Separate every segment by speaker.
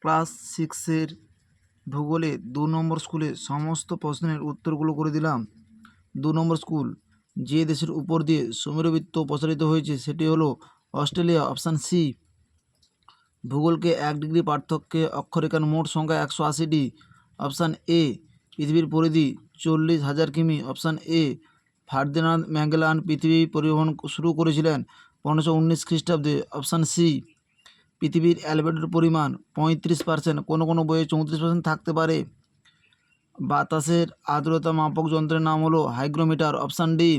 Speaker 1: Class 6-এর ভূগোলে 2 নম্বর স্কুলে সমস্ত প্রশ্নের উত্তরগুলো করে দিলাম। 2 নম্বর স্কুল, যে দেশের উপর দিয়ে সমুদ্রবৃত্ত প্রসারিত হয়েছে সেটি হলো অস্ট্রেলিয়া, অপশান সি। ভূগোলকে 1 ডিগ্রি পার্থক্যে অক্ষরেখার মোট সংখ্যা 180টি, অপশান এ। পৃথিবীর পরিধি 40,000 কিমি, অপশান এ। ফার্দিনান্দ ম্যাগেলান পৃথিবী পরিবহন শুরু করেছিলেন 1519 খ্রিস্টাব্দে, অপশান সি। পৃথিবীর অ্যালবেডোর পরিমাণ 35%, কোনো কোনো বইয়ে 34% থাকতে পারে। বাতাসের আর্দ্রতা মাপক যন্ত্রের নাম হলো hygrometer, option D.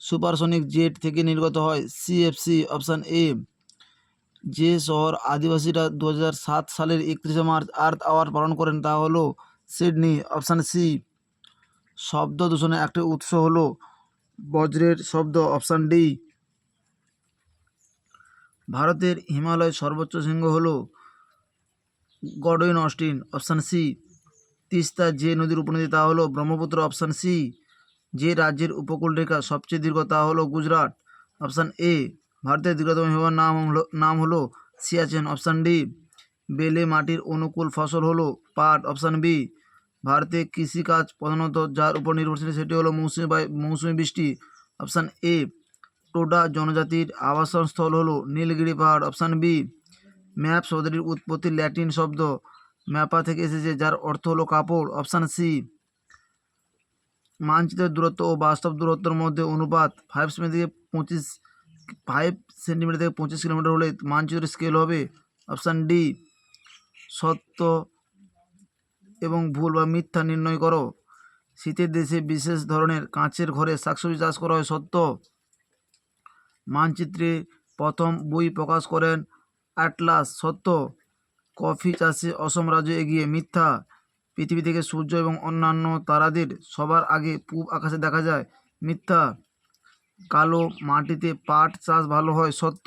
Speaker 1: Supersonic jet থেকে নির্গত হয় সিএফসি, অপশান এ। যে শহর আদিবাসীরা 2007 সালের 31শে মার্চ আর্থ আওয়ার পালন করেন তা হলো সিডনি, অপশান সি। শব্দ দূষণের একটি উৎস হলো বজ্রের শব্দ, অপশান ডি। ভারতের হিমালয়ের সর্বোচ্চ শৃঙ্গ হলো গডওয়িন অস্টিন, অপশান সি। তিস্তা যে নদীর উপনদী তা হলো ব্রহ্মপুত্র, অপশান সি। যে রাজ্যের উপকূলরেখা সবচেয়ে দীর্ঘ তা হলো গুজরাট, অপশান এ। ভারতের দীর্ঘতম হিমবাহের নাম হলো সিয়াচেন, অপশান ডি। বেলে মাটির অনুকূল ফসল হলো পাট, অপশান বি। ভারতে কৃষিকাজ প্রধানত যার উপর নির্ভরশীল সেটি হলো মৌসুমি বৃষ্টি, অপশান এ। টোডা জনজাতির আবাসস্থল হলো নীলগিরি পাহাড়, অপশান বি। ম্যাপ শব্দটির উৎপত্তি ল্যাটিন শব্দ ম্যাপা থেকে এসেছে যার অর্থ হলো কাপড়, অপশান সি। মানচিত্রের দূরত্ব ও বাস্তব দূরত্বের মধ্যে অনুপাত 5 সেন্টিমিটার থেকে 25 কিলোমিটার হলে মানচিত্রের স্কেল হবে, অপশান ডি। সত্য এবং ভুল বা মিথ্যা নির্ণয় করো। শীতের দেশে বিশেষ ধরনের কাঁচের ঘরে শাকসবজি চাষ করা হয়, সত্য। মানচিত্রে প্রথম বই প্রকাশ করেন অ্যাটলাস, সত্য। কফি চাষে অসম রাজ্য এগিয়ে, মিথ্যা। পৃথিবী থেকে সূর্য এবং অন্যান্য তারাদের সবার আগে পূব আকাশে দেখা যায়, মিথ্যা। কালো মাটিতে পাট চাষ ভালো হয়, সত্য।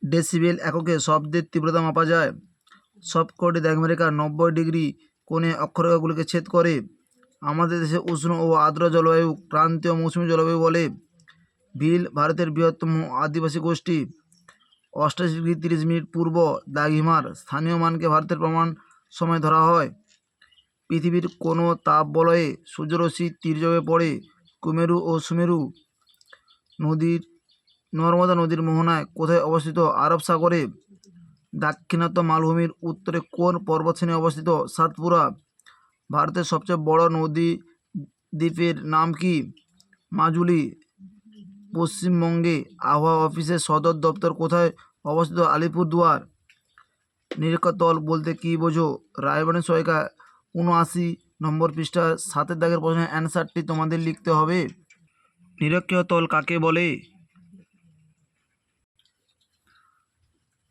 Speaker 1: ডেসিবেল এককে শব্দের তীব্রতা মাপা যায়। সবকটি দ্রাঘিমারেখা 90 ডিগ্রি কোণে অক্ষরেখাগুলিকে ছেদ করে। আমাদের দেশে উষ্ণ ও আর্দ্র জলবায়ু ক্রান্তীয় মৌসুমী জলবায়ু বলে। ভিল ভারতের বৃহত্তম আদিবাসী গোষ্ঠী। 88 ডিগ্রি 30 মিনিট পূর্ব দ্রাঘিমার স্থানীয় মানকে ভারতের প্রমাণ সময় ধরা হয়। পৃথিবীর কোনো তাপ বলয়ে সূর্যরশ্মি তীর্যকে পড়ে কুমেরু ও সুমেরু নর্মদা নদীর মোহনায় কোথায় অবস্থিত? আরব সাগরে। দাক্ষিণাত্য মালভূমির উত্তরে কোন পর্বতশ্রেণী অবস্থিত? সাতপুরা। ভারতের সবচেয়ে বড় নদী দ্বীপের নাম কি? মাজুলি। পশ্চিমবঙ্গে আবহাওয়া অফিসের সদর দপ্তর কোথায় অবস্থিত? আলিপুরদুয়ার। নিরক্ষতল বলতে কী বোঝো? রায়বাণী সহায়িকা 79 নম্বর পৃষ্ঠা 7 দাগের প্রশ্নের অ্যান্সারটি তোমাদের লিখতে হবে। নিরক্ষীয় তল কাকে বলে?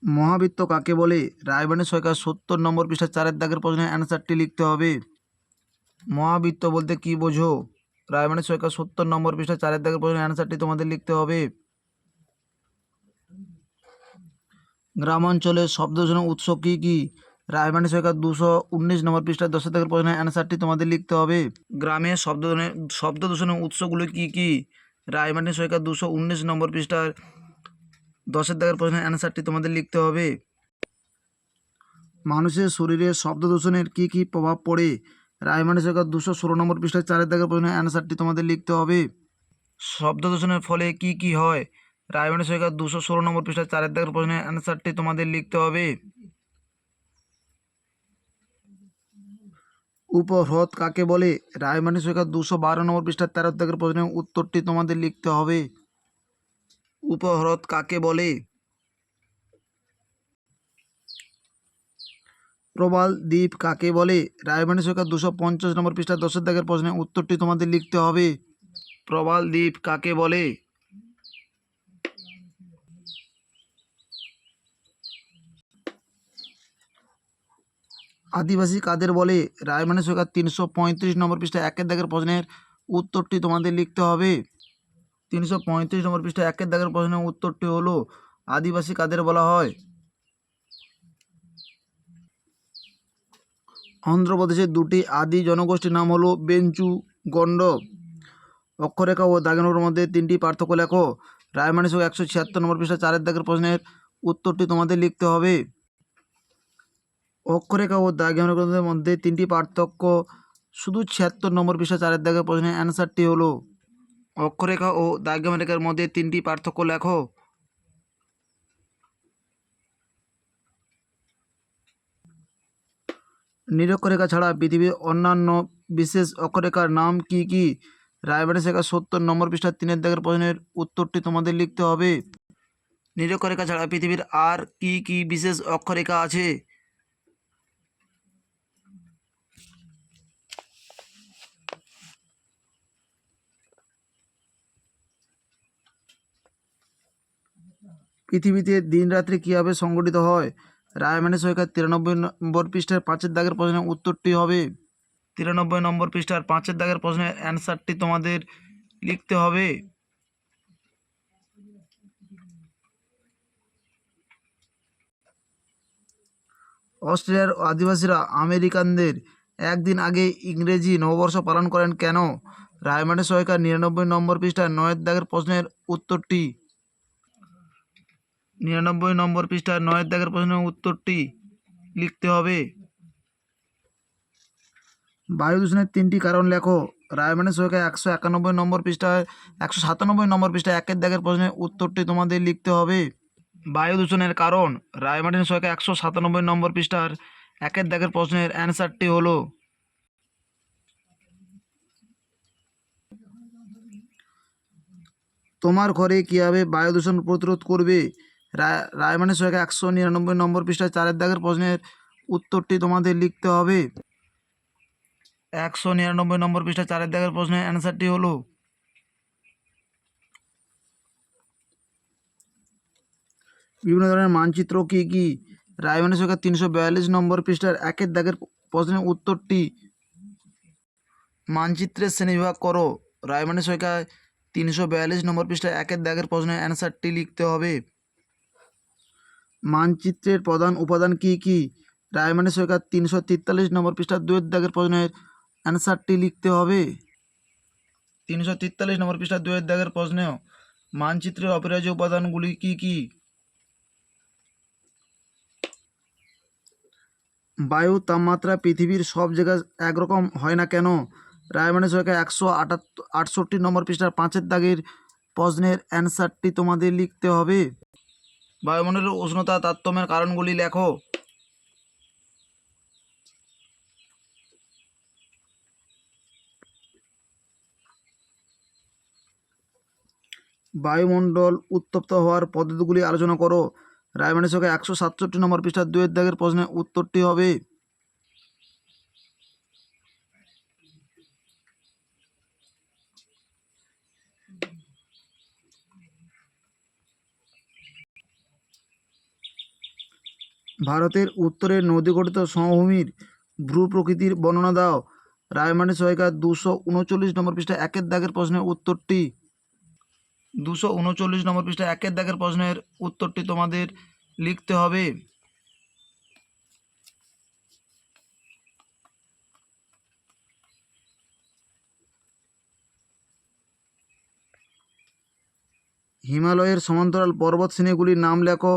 Speaker 1: মহাবৃত্ত কাকে বলে? রায়বাণী সহায়িকা 70 নম্বর পৃষ্ঠা 4 দাগের প্রশ্নের অ্যান্সারটি লিখতে হবে। মহাবৃত্ত বলতে কী বোঝো? রায়বাণী সহায়িকা 70 নম্বর পৃষ্ঠা 4 দাগের প্রশ্নের অ্যান্সারটি তোমাদের লিখতে হবে। গ্রামাঞ্চলে শব্দদূষণের উৎস কী কী? রায়বাণী সহায়িকা 219 নম্বর পৃষ্ঠায় 10 দাগের প্রশ্নের অ্যান্সারটি তোমাদের লিখতে হবে। গ্রামে শব্দদূষণের উৎসগুলো কী কী? রায়বাণী সহায়িকা 219 নম্বর পৃষ্ঠার 10 দাগের প্রশ্নের অ্যান্সারটি তোমাদের লিখতে হবে। মানুষের শরীরে শব্দদূষণের কী কী প্রভাব পড়ে? রায়বাণী সহায়িকা 216 নম্বর পৃষ্ঠায় 4 দাগের প্রশ্নের অ্যান্সারটি তোমাদের লিখতে হবে। শব্দদূষণের ফলে কী কী হয়? রায়বাণী সহায়িকা 216 নম্বর পৃষ্ঠায় 4 দাগের প্রশ্নের অ্যান্সারটি তোমাদের লিখতে হবে। উপহ্রদ কাকে বলে? রায়বাণী সহায়িকা 212 নম্বর পৃষ্ঠার 13 দাগের প্রশ্নের উত্তরটি তোমাদের লিখতে হবে। উপহ্রদ কাকে বলে? প্রবাল দ্বীপ কাকে বলে? রায়বাণী সহায়িকা 250 নম্বর পৃষ্ঠার 10 দাগের প্রশ্নের উত্তরটি তোমাদের লিখতে হবে। প্রবাল দ্বীপ কাকে বলে? আদিবাসী কাদের বলে? রায়বাণী সহায়িকা 335 নম্বর পৃষ্ঠা 1 দাগের প্রশ্নের উত্তরটি তোমাদের লিখতে হবে। 335 নম্বর পৃষ্ঠা 1 দাগের প্রশ্নের উত্তরটি হলো আদিবাসী কাদের বলা হয়? অন্ধ্রপ্রদেশের দুটি আদি জনগোষ্ঠীর নাম হলো বেঞ্চু, গন্ড। অক্ষরেখা ও দাগের মধ্যে 3টি পার্থক্য লেখো। রায়বাণী সহায়িকা 176 নম্বর পৃষ্ঠা 4 দাগের প্রশ্নের উত্তরটি তোমাদের লিখতে হবে। অক্ষরেখা ও দাগের মধ্যে তিনটি পার্থক্য, শুধু 76 নম্বর পৃষ্ঠা 4 দাগের প্রশ্নের অ্যান্সারটি হলো, অক্ষরেখা ও দাগের মধ্যে তিনটি পার্থক্য লেখো। নিরক্ষরেখা ছাড়া পৃথিবীর অন্যান্য বিশেষ অক্ষরেখার নাম কি কি? রায়বাড়ি শেখা 70 নম্বর পৃষ্ঠা 3 দাগের প্রশ্নের উত্তরটি তোমাদের লিখতে হবে। নিরক্ষরেখা ছাড়া পৃথিবীর আর কি কি বিশেষ অক্ষরেখা আছে? পৃথিবীতে দিন রাত্রি কীভাবে সংগঠিত হয়? রায়মানের সরকার 93 নম্বর পৃষ্ঠার 5 দাগের প্রশ্নের উত্তরটি হবে। 93 নম্বর পৃষ্ঠার 5 দাগের প্রশ্নের অ্যান্সারটি তোমাদের লিখতে হবে। অস্ট্রেলিয়ার আদিবাসীরা আমেরিকানদের একদিন আগে ইংরেজি নববর্ষ পালন করেন কেন? রায়মানের সরকার 99 নম্বর পৃষ্ঠার 9 দাগের প্রশ্নের উত্তরটি। 99 নম্বর পৃষ্ঠার 9 দাগের প্রশ্নের উত্তরটি লিখতে হবে। বায়ু দূষণের 3টি কারণ লেখো। রায়মানের সরকার 191 নম্বর পৃষ্ঠায় 197 নম্বর পৃষ্ঠায় 1 দাগের প্রশ্নের উত্তরটি তোমাদের লিখতে হবে। বায়ু দূষণের কারণ, রায়মার্টিন সরকার 197 নম্বর পৃষ্ঠার 1 দাগের প্রশ্নের অ্যান্সারটি হলো, তোমার ঘরে কীভাবে বায়ু দূষণ প্রতিরোধ করবে? রায়মার্টিন সরকার 199 নম্বর পৃষ্ঠায় 4 দাগের প্রশ্নের উত্তরটি তোমাদের লিখতে হবে। 199 নম্বর পৃষ্ঠা 4 দাগের প্রশ্নের অ্যান্সারটি হলো, বিভিন্ন ধরনের মানচিত্র কি কি? রায়মার্টিন সরকার 342 নম্বর পৃষ্ঠার 1 দাগের প্রশ্নের উত্তরটি। মানচিত্রের শ্রেণীবিভাগ করো। রায়মার্টিন সরকার 342 নম্বর পৃষ্ঠায় 1 দাগের প্রশ্নের অ্যান্সারটি লিখতে হবে। মানচিত্রের প্রধান উপাদান কি কি? রায়মার্টিন সরকার 343 নম্বর পৃষ্ঠার 2 দাগের প্রশ্নের অ্যান্সারটি লিখতে হবে। 343 নম্বর পৃষ্ঠার 2 দাগের প্রশ্নেও মানচিত্রের অপরিহার্য উপাদানগুলি কি কি? বায়ু তাপমাত্রা পৃথিবীর সব জায়গায় একরকম হয় না কেন? রায়মার্টিন সরকার 168 নম্বর পৃষ্ঠার 5 দাগের প্রশ্নের অ্যান্সারটি তোমাদের লিখতে হবে। বায়ুমণ্ডলের উষ্ণতা তারতম্যের কারণগুলি লেখো। বায়ুমণ্ডল উত্তপ্ত হওয়ার পদ্ধতিগুলি আলোচনা করো। রায়মার্টিন সরকার 167 নম্বর পৃষ্ঠার 2 দাগের প্রশ্নের উত্তরটি হবে। ভারতের উত্তরের নদীগঠিত সমভূমির ভূ প্রকৃতির বর্ণনা দাও। রায়মার্টিন সরকার 239 নম্বর পৃষ্ঠায় 1 দাগের প্রশ্নের উত্তরটি। 239 নম্বর পৃষ্ঠায় 1 দাগের প্রশ্নের উত্তরটি তোমাদের লিখতে হবে। হিমালয়ের সমান্তরাল পর্বত শ্রেণীগুলির নাম লেখো।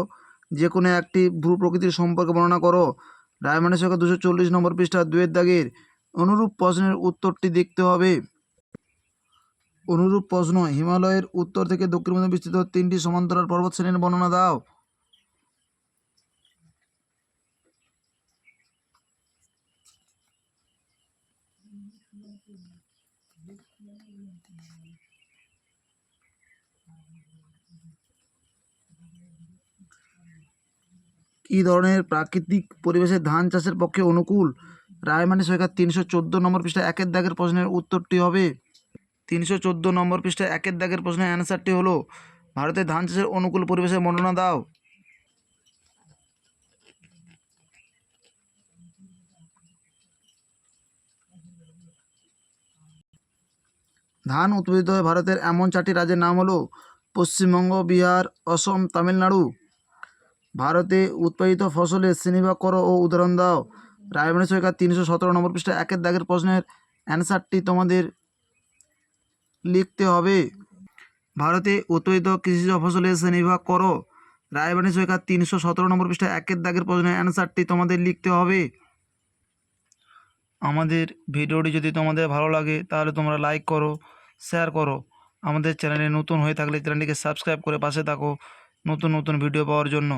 Speaker 1: যে কোনো একটি ভূ প্রকৃতির সম্পর্কে বর্ণনা করো। রায়মার্টিন সরকার 240 নম্বর পৃষ্ঠা 2 দাগের অনুরূপ প্রশ্নের উত্তরটি দেখতে হবে। অনুরূপ প্রশ্ন, হিমালয়ের উত্তর থেকে দক্ষিণ পর্যন্ত বিস্তৃত 3টি সমান্তরাল পর্বত শ্রেণীর বর্ণনা দাও। কী ধরনের প্রাকৃতিক পরিবেশে ধান চাষের পক্ষে অনুকূল? রায়মার্টিন সরকার 314 নম্বর পৃষ্ঠায় 1 দাগের প্রশ্নের উত্তরটি হবে। 314 নম্বর পৃষ্ঠায় 1 দাগের প্রশ্নের অ্যান্সারটি হলো, ভারতের ধান চাষের অনুকূল পরিবেশের বর্ণনা দাও। ধান উৎপাদিত হয় ভারতের এমন 4টি রাজ্যের নাম হলো পশ্চিমবঙ্গ, বিহার, অসম, তামিলনাড়ু। ভারতে উৎপাদিত ফসলের শ্রেণীবিভাগ করো ও উদাহরণ দাও। রায়মার্টিন সরকার 317 নম্বর পৃষ্ঠায় 1 দাগের প্রশ্নের অ্যান্সারটি তোমাদের লিখতে হবে। ভারতে উৎপাদিত কৃষিজ ফসলের শ্রেণীবিভাগ করো। রায়বাণী সৈকত 317 নম্বর পৃষ্ঠায় 1 দাগের প্রশ্নের অ্যান্সারটি তোমাদের লিখতে হবে। আমাদের ভিডিওটি যদি তোমাদের ভালো লাগে তাহলে তোমরা লাইক করো, শেয়ার করো। আমাদের চ্যানেলে নতুন হয়ে থাকলে চ্যানেলটিকে সাবস্ক্রাইব করে পাশে থাকো নতুন নতুন ভিডিও পাওয়ার জন্য।